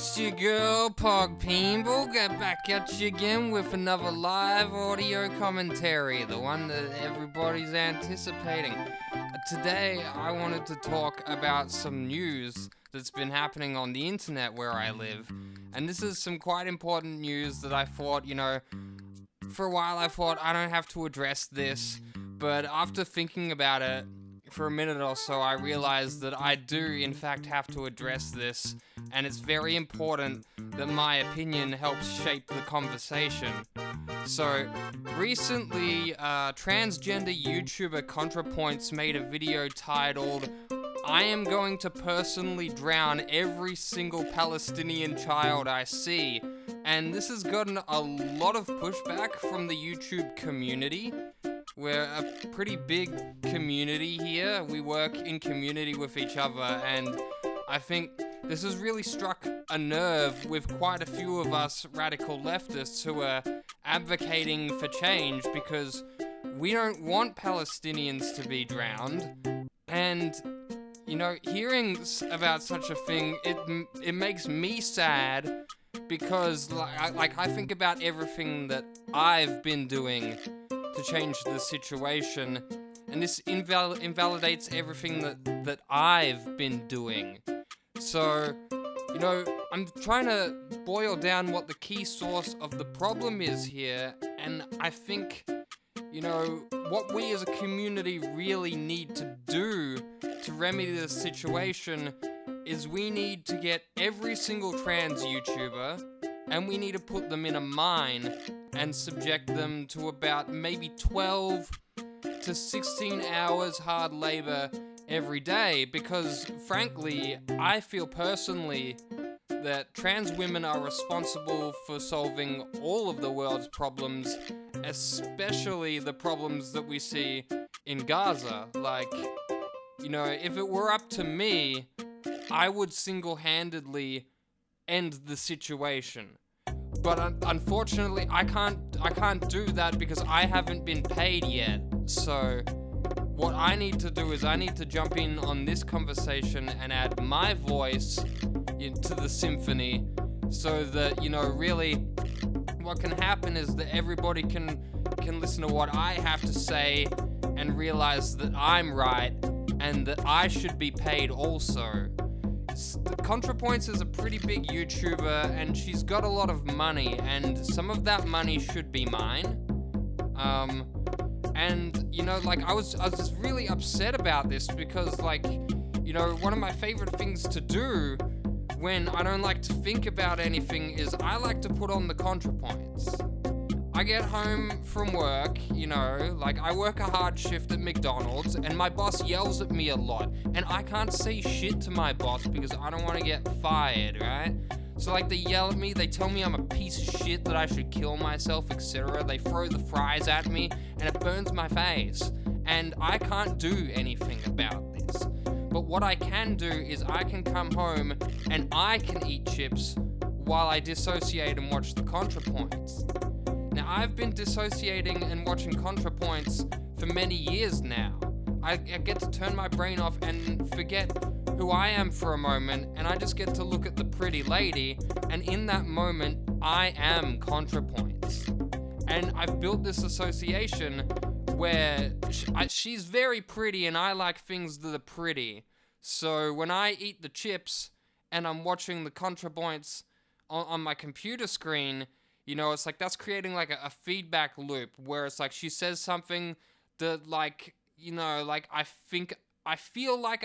It's your girl, Pog Peamble, back at you again with another live audio commentary, the one that everybody's anticipating. Today, I wanted to talk about some news that's been happening on the internet where I live. And this is some quite important news that I thought, for a while I thought I don't have to address this, but after thinking about it for a minute or so, I realized that I do, in fact, have to address this, and it's very important that my opinion helps shape the conversation. So, recently, transgender YouTuber Contrapoints made a video titled, "I am going to personally drown every single Palestinian child I see," and this has gotten a lot of pushback from the YouTube community. We're a pretty big community here. We work in community with each other, and I think this has really struck a nerve with quite a few of us radical leftists who are advocating for change because we don't want Palestinians to be drowned. And, hearing about such a thing, it makes me sad because, I think about everything that I've been doing to change the situation, and this invalidates everything that I've been doing. So, I'm trying to boil down what the key source of the problem is here, and I think, what we as a community really need to do to remedy this situation is we need to get every single trans YouTuber, and we need to put them in a mine and subject them to about maybe 12 to 16 hours hard labor every day, because frankly, I feel personally that trans women are responsible for solving all of the world's problems, especially the problems that we see in Gaza. If it were up to me, I would single-handedly end the situation. But unfortunately, I can't do that because I haven't been paid yet. So what I need to do is I need to jump in on this conversation and add my voice into the symphony so that, really what can happen is that everybody can listen to what I have to say and realize that I'm right and that I should be paid also. Contrapoints is a pretty big YouTuber, and she's got a lot of money, and some of that money should be mine. I was just really upset about this because, one of my favorite things to do when I don't like to think about anything is I like to put on the Contrapoints. I get home from work, I work a hard shift at McDonald's, and my boss yells at me a lot, and I can't say shit to my boss because I don't want to get fired, right? So, they yell at me, they tell me I'm a piece of shit, that I should kill myself, etc. They throw the fries at me, and it burns my face. And I can't do anything about this. But what I can do is I can come home, and I can eat chips while I dissociate and watch the Contrapoints. Now, I've been dissociating and watching Contrapoints for many years now. I get to turn my brain off and forget who I am for a moment, and I just get to look at the pretty lady, and in that moment, I am Contrapoints. And I've built this association where she's very pretty, and I like things that are pretty. So when I eat the chips, and I'm watching the Contrapoints on my computer screen, it's that's creating a feedback loop where it's she says something that I feel like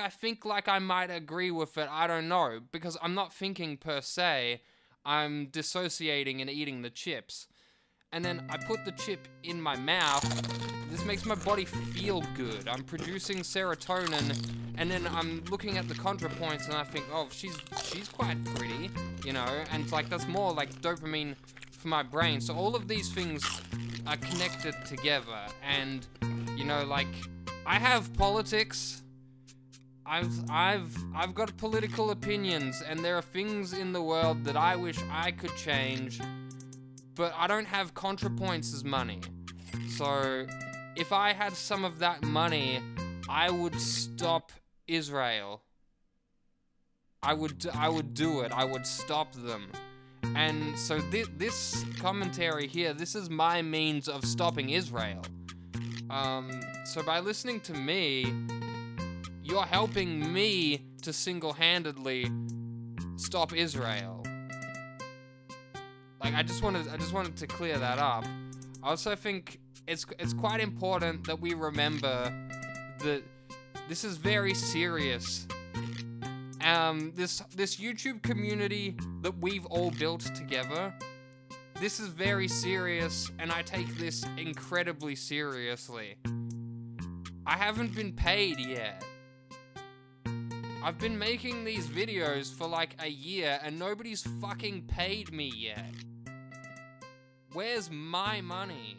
I might agree with it. I don't know, because I'm not thinking per se. I'm dissociating and eating the chips. And then I put the chip in my mouth. This makes my body feel good. I'm producing serotonin, and then I'm looking at the Contrapoints and I think, oh, she's quite pretty, and that's more dopamine for my brain. So all of these things are connected together, and I have politics. I've got political opinions, and there are things in the world that I wish I could change, but I don't have Contrapoints' money. So if I had some of that money, I would stop Israel. I would do it. I would stop them. And so this commentary here, this is my means of stopping Israel. So by listening to me, you're helping me to single-handedly stop Israel. Like, I just wanted to clear that up. I also think it's quite important that we remember that this is very serious. This YouTube community that we've all built together, this is very serious, and I take this incredibly seriously. I haven't been paid yet. I've been making these videos for like a year, and nobody's fucking paid me yet. Where's my money?